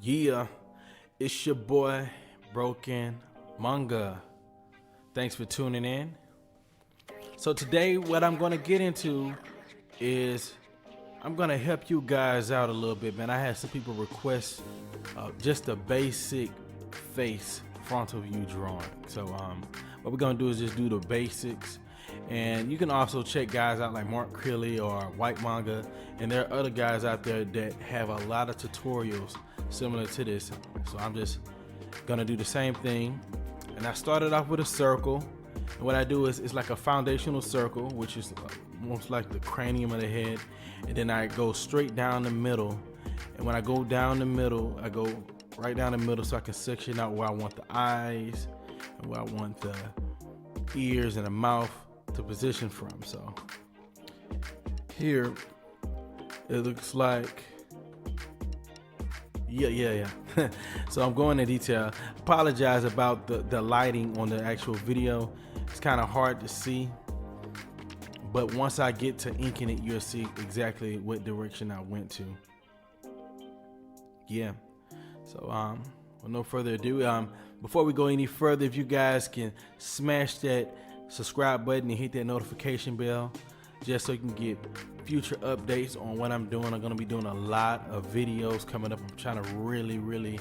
Yeah, it's your boy, Broken Manga. Thanks for tuning in. So today what I'm going to get into is I'm going to help you guys out a little bit, man. I had some people request just a basic face frontal view drawing. So what we're going to do is just do the basics. And you can also check guys out like Mark Crilly or White Manga, and there are other guys out there that have a lot of tutorials similar to this. So I'm just gonna do the same thing. And I started off with a circle, and what I do is it's like a foundational circle, which is almost like the cranium of the head, and then I go straight down the middle. And when I go down the middle, I go right down the middle so I can section out where I want the eyes and where I want the ears and the mouth to position from. So here it looks like yeah. So I'm going into detail. Apologize about the lighting on the actual video. It's kind of hard to see, but once I get to inking it, you'll see exactly what direction I went to. Yeah. So with no further ado, before we go any further, if you guys can smash that subscribe button and hit that notification bell just so you can get future updates on what I'm doing. I'm going to be doing a lot of videos coming up. I'm trying to really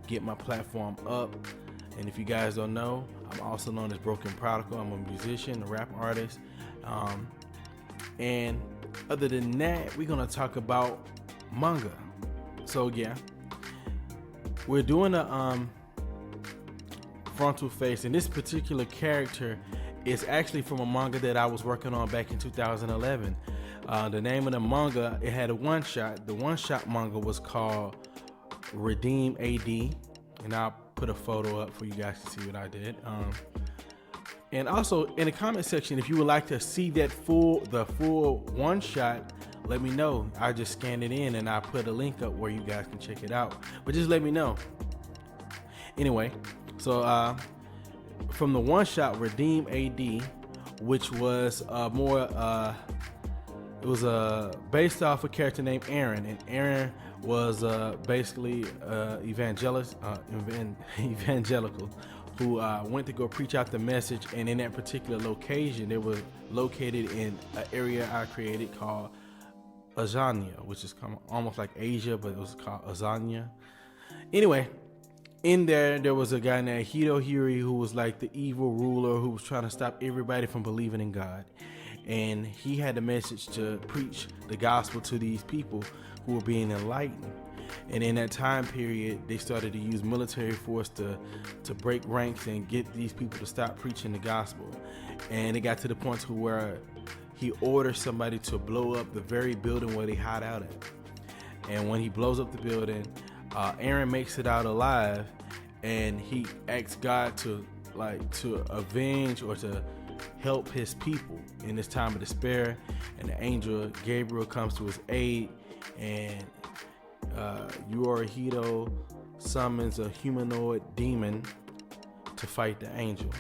get my platform up. And if you guys don't know, I'm also known as Broken Prodycal. I'm a musician, a rap artist. And other than that, we're going to talk about manga. So yeah, we're doing a frontal face, and this particular character is actually from a manga that I was working on back in 2011. The name of the manga, it had a one-shot. The one-shot manga was called Redeem AD, and I'll put a photo up for you guys to see what I did. And also in the comment section, if you would like to see that the full one-shot, let me know. I just scan it in and I put a link up where you guys can check it out. But just let me know. Anyway, so from the one shot Redeem AD, which was it was based off a character named Aaron, and Aaron was basically evangelical who went to go preach out the message. And in that particular location, they were located in an area I created called Azania, which is almost like Asia, but it was called Azania. Anyway, in there was a guy named Hirohiri who was like the evil ruler who was trying to stop everybody from believing in God. And he had a message to preach the gospel to these people who were being enlightened. And in that time period, they started to use military force to break ranks and get these people to stop preaching the gospel. And it got to the point to where he ordered somebody to blow up the very building where they hide out at. And when he blows up the building, Aaron makes it out alive, and he asks God to avenge or to help his people in this time of despair. And the angel Gabriel comes to his aid, and Yorihito summons a humanoid demon to fight the angel.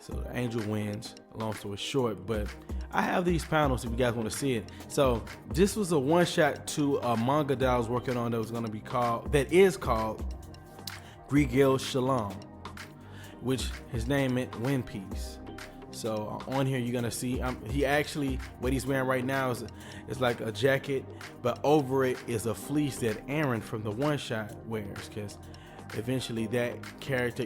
So the angel wins, long story short. But I have these panels if you guys want to see it. So this was a one shot to a manga that I was working on that is called Grigel Shalom, which his name meant wind peace. So on here you're gonna see he actually, what he's wearing right now is like a jacket, but over it is a fleece that Aaron from the one shot wears, because eventually that character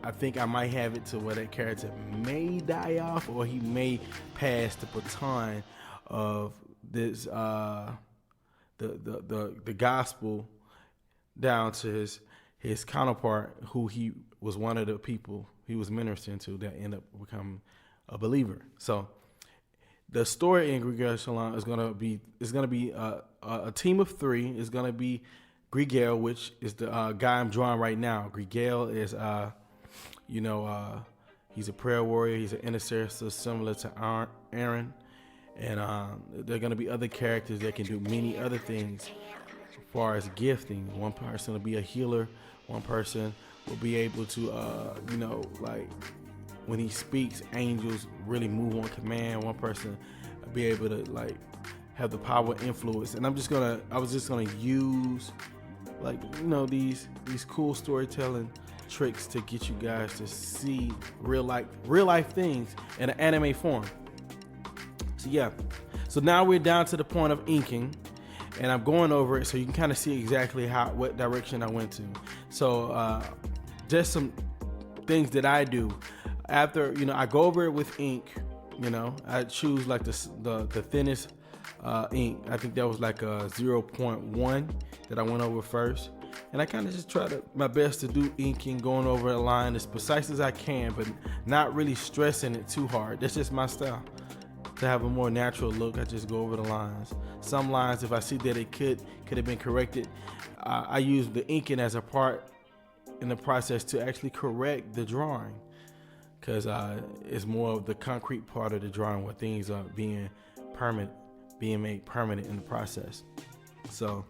I think I might have it to where that character may die off, or he may pass the baton of this the gospel down to his counterpart, who he was one of the people he was ministering to that ended up becoming a believer. So the story in Grigel Shalom is gonna be a team of three. It's gonna be Grigel, which is the guy I'm drawing right now. Grigel is he's a prayer warrior. He's an intercessor similar to Aaron. And there are going to be other characters that can do many other things as far as gifting. One person will be a healer. One person will be able to, like when he speaks, angels really move on command. One person will be able to like have the power of influence. And I was just gonna use like, you know, these cool storytelling tricks to get you guys to see real life things in an anime form. So yeah, so now we're down to the point of inking, and I'm going over it so you can kind of see exactly what direction I went to. So just some things that I do after, you know, I go over it with ink. You know, I choose like the thinnest ink. I think that was like a 0.1 that I went over first. And I kind of just try my best to do inking, going over a line as precise as I can, but not really stressing it too hard. That's just my style. To have a more natural look, I just go over the lines. Some lines, if I see that it could have been corrected, I use the inking as a part in the process to actually correct the drawing, because it's more of the concrete part of the drawing where things are being made permanent in the process. So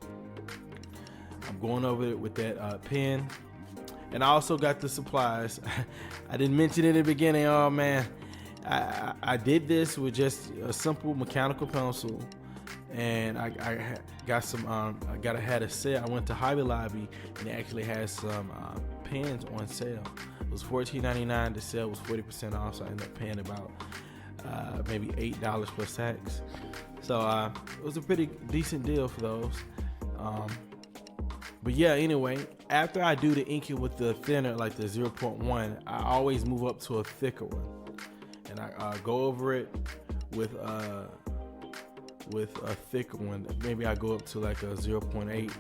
I'm going over it with that pen, and I also got the supplies. I didn't mention it in the beginning. Oh man, I did this with just a simple mechanical pencil, and I got some. I had a sale. I went to Hobby Lobby, and they actually had some pens on sale. It was $14.99. The sale was 40% off, so I ended up paying about maybe $8 plus tax. So it was a pretty decent deal for those. But yeah, anyway, after I do the inking with the thinner, like the 0.1, I always move up to a thicker one, and I go over it with a thicker one. Maybe I go up to like a 0.8,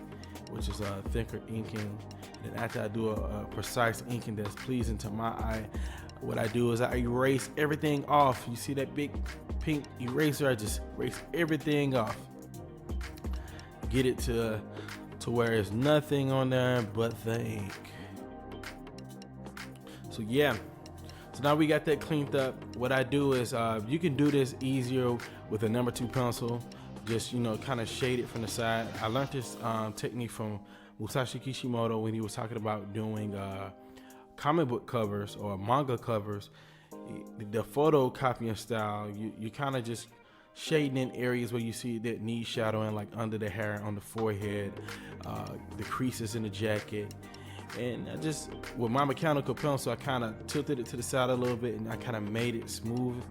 which is a thicker inking. And after I do a precise inking that's pleasing to my eye, what I do is I erase everything off. You see that big pink eraser? I just erase everything off. Get it to where there's nothing on there but the ink. So yeah, so now we got that cleaned up. What I do is you can do this easier with a number 2 pencil. Just, you know, kind of shade it from the side. I learned this technique from Musashi Kishimoto when he was talking about doing comic book covers or manga covers. The photocopying style, you kind of just shading in areas where you see that need shadowing, like under the hair, on the forehead, the creases in the jacket. And I just, with my mechanical pencil, I kind of tilted it to the side a little bit, and I kind of made it smooth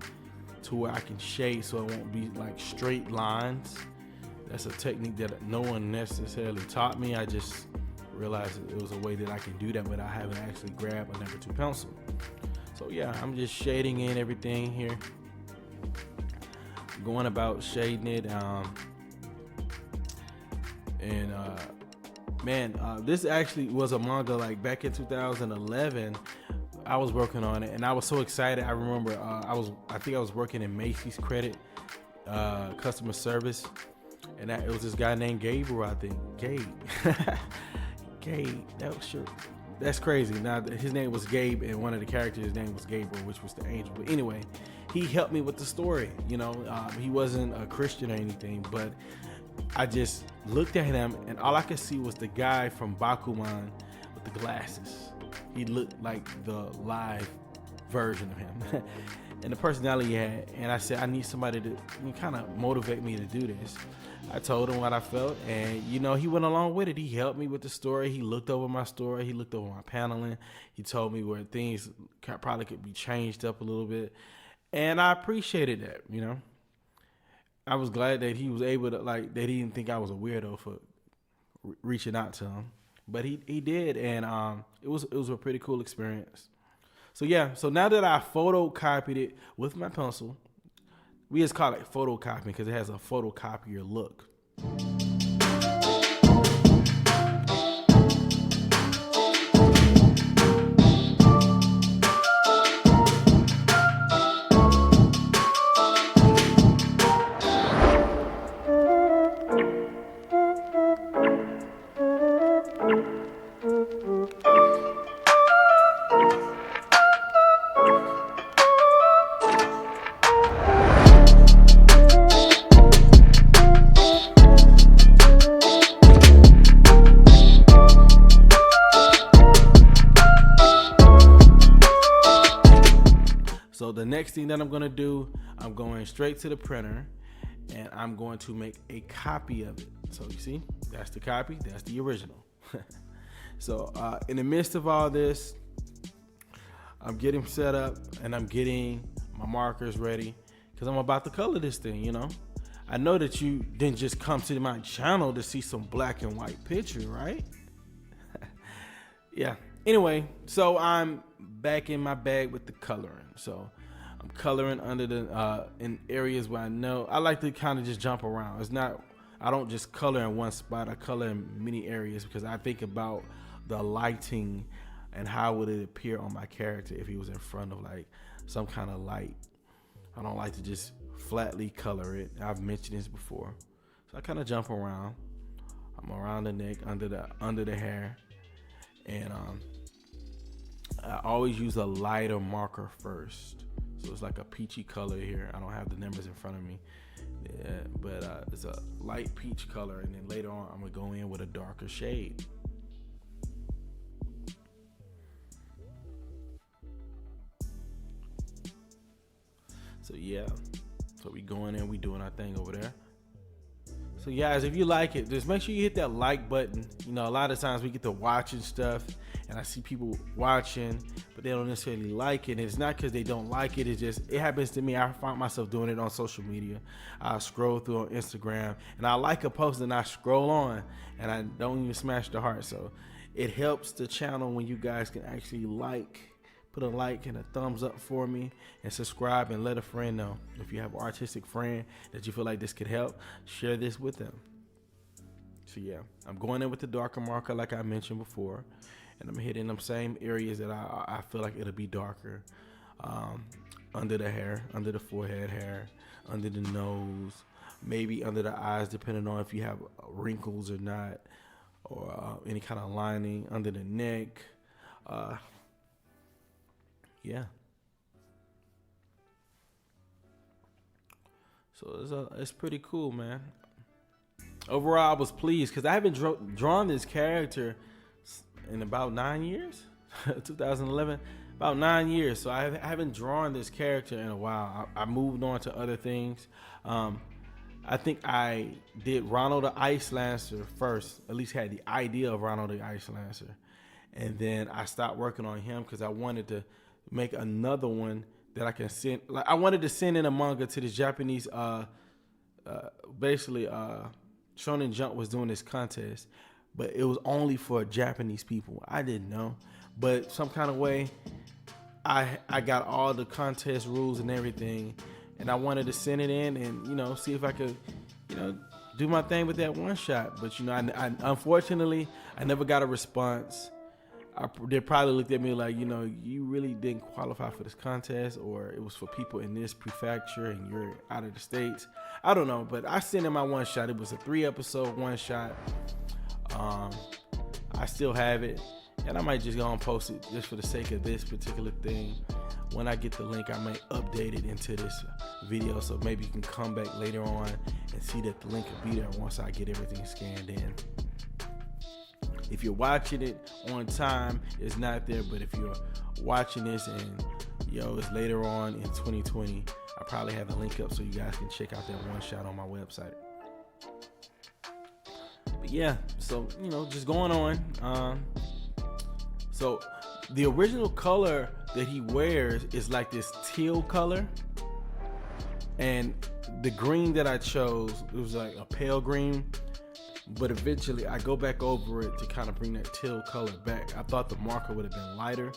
to where I can shade so it won't be like straight lines. That's a technique that no one necessarily taught me. I just realized it was a way that I can do that, but I haven't actually grabbed a number 2 pencil. So yeah, I'm just shading in everything here, going about shading it. This actually was a manga like back in 2011. I was working on it, and I was so excited. I remember I think I was working in Macy's credit customer service, and it was this guy named Gabriel, I think. Gabe. That was sure. That's crazy. Now his name was Gabe, and one of the characters' name was Gabriel, which was the angel. But anyway, he helped me with the story. You know, he wasn't a Christian or anything, but I just looked at him, and all I could see was the guy from Bakuman with the glasses. He looked like the live version of him. And the personality he had. And I said, I need somebody to kind of motivate me to do this. I told him what I felt, and you know, he went along with it. He helped me with the story. He looked over my story. He looked over my paneling. He told me where things probably could be changed up a little bit, and I appreciated that. You know, I was glad that he was able to, like, that he didn't think I was a weirdo for reaching out to him, but he did, and it was a pretty cool experience. So yeah, so now that I photocopied it with my pencil. We just call it photocopying because it has a photocopier look. So the next thing that I'm going to do, I'm going straight to the printer, and I'm going to make a copy of it. So you see, that's the copy, that's the original. So in the midst of all this, I'm getting set up and I'm getting my markers ready because I'm about to color this thing, you know. I know that you didn't just come to my channel to see some black and white picture, right? Yeah. Anyway, so I'm back in my bag with the coloring. So I'm coloring under the in areas where I know I like to kind of just jump around. It's not, I don't just color in one spot. I color in many areas because I think about the lighting and how would it appear on my character if he was in front of like some kind of light. I don't like to just flatly color it. I've mentioned this before. So I kind of jump around. I'm around the neck, under the hair. And I always use a lighter marker first. So it's like a peachy color here. I don't have the numbers in front of me. Yeah, but it's a light peach color, and then later on I'm gonna go in with a darker shade. So yeah, so we going in, we doing our thing over there. So guys, if you like it, just make sure you hit that like button. You know, a lot of times we get to watching stuff and I see people watching, but they don't necessarily like it. And it's not because they don't like it. It's just, it happens to me. I find myself doing it on social media. I scroll through on Instagram and I like a post and I scroll on and I don't even smash the heart. So it helps the channel when you guys can actually put a like and a thumbs up for me and subscribe and let a friend know. If you have an artistic friend that you feel like this could help, share this with them. So yeah, I'm going in with the darker marker like I mentioned before, and I'm hitting them same areas that I feel like it'll be darker. Under the hair, under the forehead hair, under the nose, maybe under the eyes depending on if you have wrinkles or not, or any kind of lining, under the neck. Yeah. So it's pretty cool, man. Overall, I was pleased because I haven't drawn this character in about 9 years. 2011, about 9 years. So I haven't drawn this character in a while. I moved on to other things. I think I did Ronald the Ice Lancer first. At least had the idea of Ronald the Ice Lancer. And then I stopped working on him because I wanted to make another one that I can send. Like I wanted to send in a manga to this Japanese, basically, Shonen Jump was doing this contest, but it was only for Japanese people. I didn't know, but some kind of way, I got all the contest rules and everything, and I wanted to send it in and see if I could, do my thing with that one shot. But I unfortunately I never got a response. They probably looked at me like, you really didn't qualify for this contest, or it was for people in this prefecture and you're out of the States. I don't know, but I sent in my one shot. It was a 3-episode one shot. I still have it, and I might just go and post it just for the sake of this particular thing. When I get the link, I might update it into this video, so maybe you can come back later on and see that the link will be there once I get everything scanned in. If you're watching it on time, it's not there. But if you're watching this and it's later on in 2020, I probably have the link up so you guys can check out that one shot on my website. But yeah, so just going on. So the original color that he wears is like this teal color, and the green that I chose, it was like a pale green. But eventually I go back over it to kind of bring that teal color back. I thought the marker would have been lighter.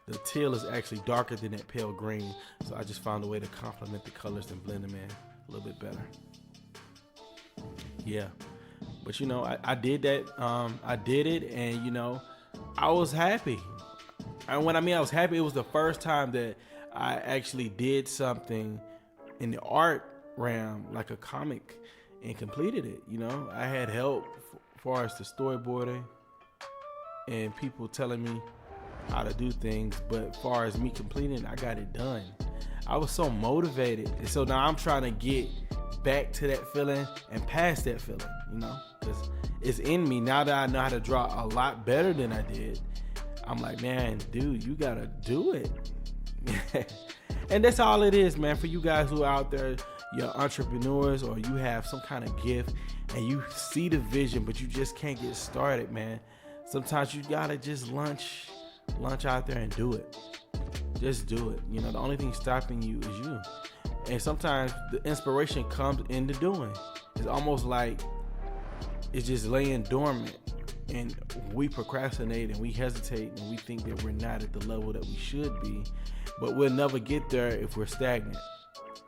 The teal is actually darker than that pale green. So I just found a way to complement the colors and blend them in a little bit better. Yeah. But I did that. I did it, and I was happy. And when I was happy, it was the first time that I actually did something in the art realm, like a comic, and completed it. I had help as far as the storyboarding and people telling me how to do things, but as far as me completing, I got it done. I was so motivated, and so now I'm trying to get back to that feeling and past that feeling, because it's in me now that I know how to draw a lot better than I did. I'm like, man, dude, you gotta do it. And that's all it is, man. For you guys who are out there, you're entrepreneurs, or you have some kind of gift and you see the vision but you just can't get started, man. sometimes you gotta just lunch out there and do it. Just do it. You know, the only thing stopping you is you. And sometimes the inspiration comes in the doing. It's almost like it's just laying dormant, and we procrastinate and we hesitate and we think that we're not at the level that we should be, but we'll never get there if we're stagnant.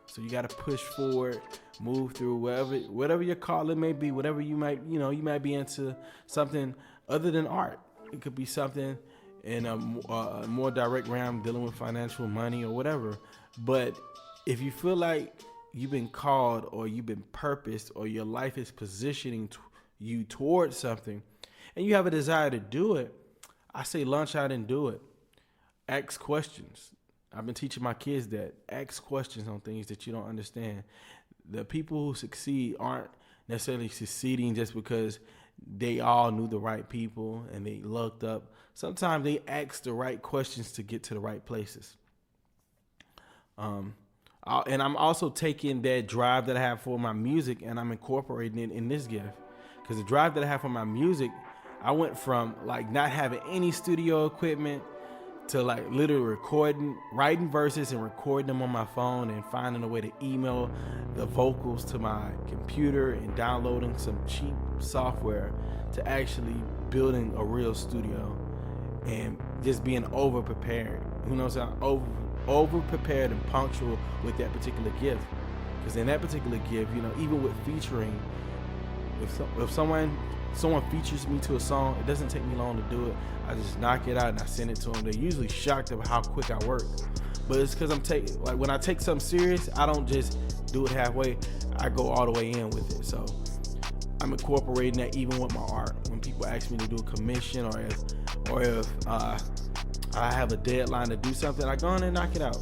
So you got to push forward, move through whatever your calling may be, whatever you might be into something other than art. It could be something in a more direct realm, dealing with financial money or whatever. But if you feel like you've been called or you've been purposed or your life is positioning you towards something and you have a desire to do it, I say launch out and do it. Ask questions. I've been teaching my kids that. Ask questions on things that you don't understand. The people who succeed aren't necessarily succeeding just because they all knew the right people and they looked up. Sometimes they ask the right questions to get to the right places. And I'm also taking that drive that I have for my music and I'm incorporating it in this gift. Because the drive that I have for my music, I went from like not having any studio equipment to like literally writing verses and recording them on my phone and finding a way to email the vocals to my computer and downloading some cheap software to actually building a real studio and just being over prepared. You know what I'm saying? Over prepared and punctual with that particular gift. Because in that particular gift, you know, even with featuring, if someone features me to a song, it doesn't take me long to do it. I just knock it out and I send it to them. They're usually shocked about how quick I work. But it's because when I take something serious, I don't just do it halfway. I go all the way in with it. So I'm incorporating that even with my art. When people ask me to do a commission or if I have a deadline to do something, I go on and knock it out.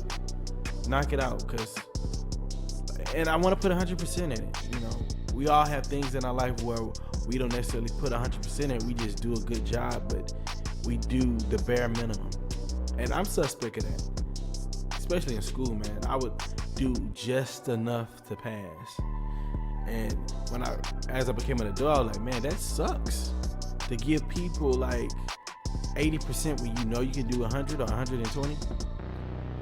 And I want to put 100% in it. You know, we all have things in our life where we don't necessarily put 100% in it. We just do a good job, but we do the bare minimum. And I'm suspect of that, especially in school, man. I would do just enough to pass. And as I became an adult, I was like, man, that sucks. To give people like 80% when you know you can do 100 or 120.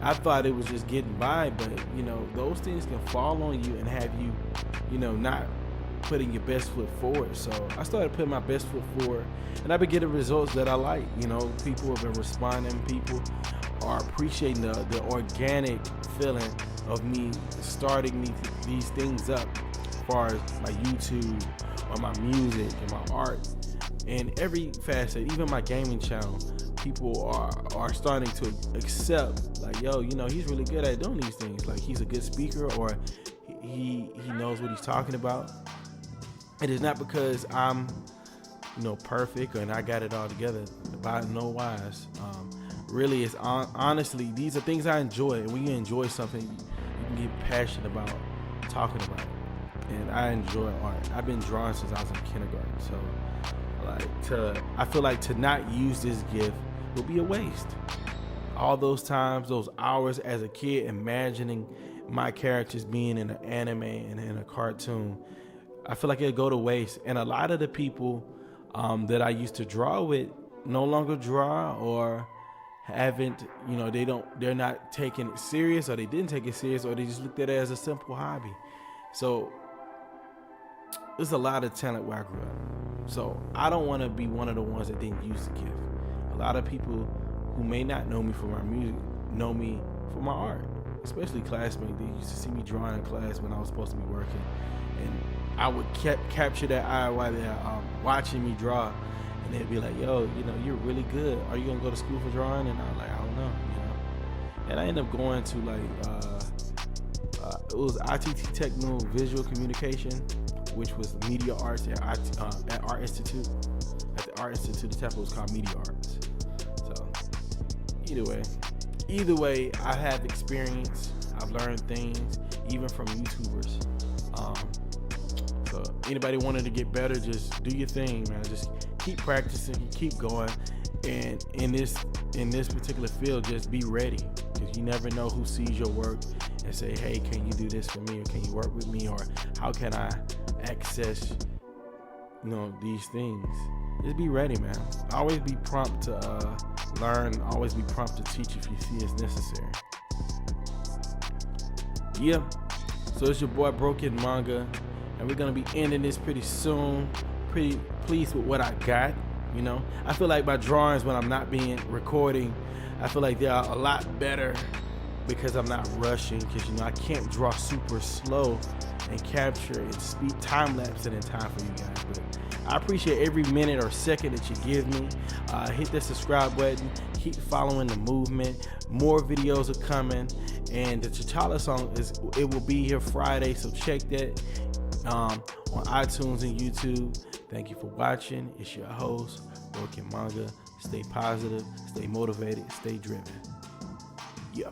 I thought it was just getting by, but you know, those things can fall on you and have you, you know, not putting your best foot forward. So I started putting my best foot forward and I've been getting results that I like. You know, people have been responding, people are appreciating the organic feeling of me starting these things up as far as my YouTube or my music and my art and every facet, even my gaming channel. People are starting to accept, like, yo, you know, he's really good at doing these things. Like, he's a good speaker, or he knows what he's talking about. It is not because I'm, you know, perfect and I got it all together, by no wise. Really, it's honestly, these are things I enjoy. And when you enjoy something, you can get passionate about talking about it. And I enjoy art. I've been drawing since I was in kindergarten. So, I feel like to not use this gift would be a waste. All those times, those hours as a kid, imagining my characters being in an anime and in a cartoon, I feel like it'd go to waste. And a lot of the people that I used to draw with no longer draw or haven't, you know, they're not taking it serious, or they didn't take it serious, or they just looked at it as a simple hobby. So there's a lot of talent where I grew up. So I don't want to be one of the ones that didn't use the gift. A lot of people who may not know me for my music know me for my art, especially classmates. They used to see me drawing in class when I was supposed to be working, and I would capture that eye while they're watching me draw, and they'd be like, yo, you know, you're really good. Are you gonna go to school for drawing? And I'm like, I don't know, you know. And I ended up going to it was ITT Techno Visual Communication, which was media arts at Art Institute. At the Art Institute, the type was called Media Arts. So either way, I have experience. I've learned things, even from YouTubers. So anybody wanting to get better, just do your thing, man. Just keep practicing, keep going. And in this particular field, just be ready, because you never know who sees your work and say, hey, can you do this for me, or can you work with me, or how can I access, you know, these things. just be ready, man. Always be prompt to learn. Always be prompt to teach if you see it's necessary. Yeah. So it's your boy Broken Manga, and we're gonna be ending this pretty soon. Pretty pleased with what I got. You know, I feel like my drawings when I'm not being recording, I feel like they are a lot better because I'm not rushing. Because you know I can't draw super slow and capture and speed time lapse it in time for you guys. But I appreciate every minute or second that you give me. Hit that subscribe button. Keep following the movement. More videos are coming, and the T'Challa song will be here Friday. So check that on iTunes and YouTube. Thank you for watching. It's your host, Broken Manga. Stay positive, stay motivated, stay driven. Yeah.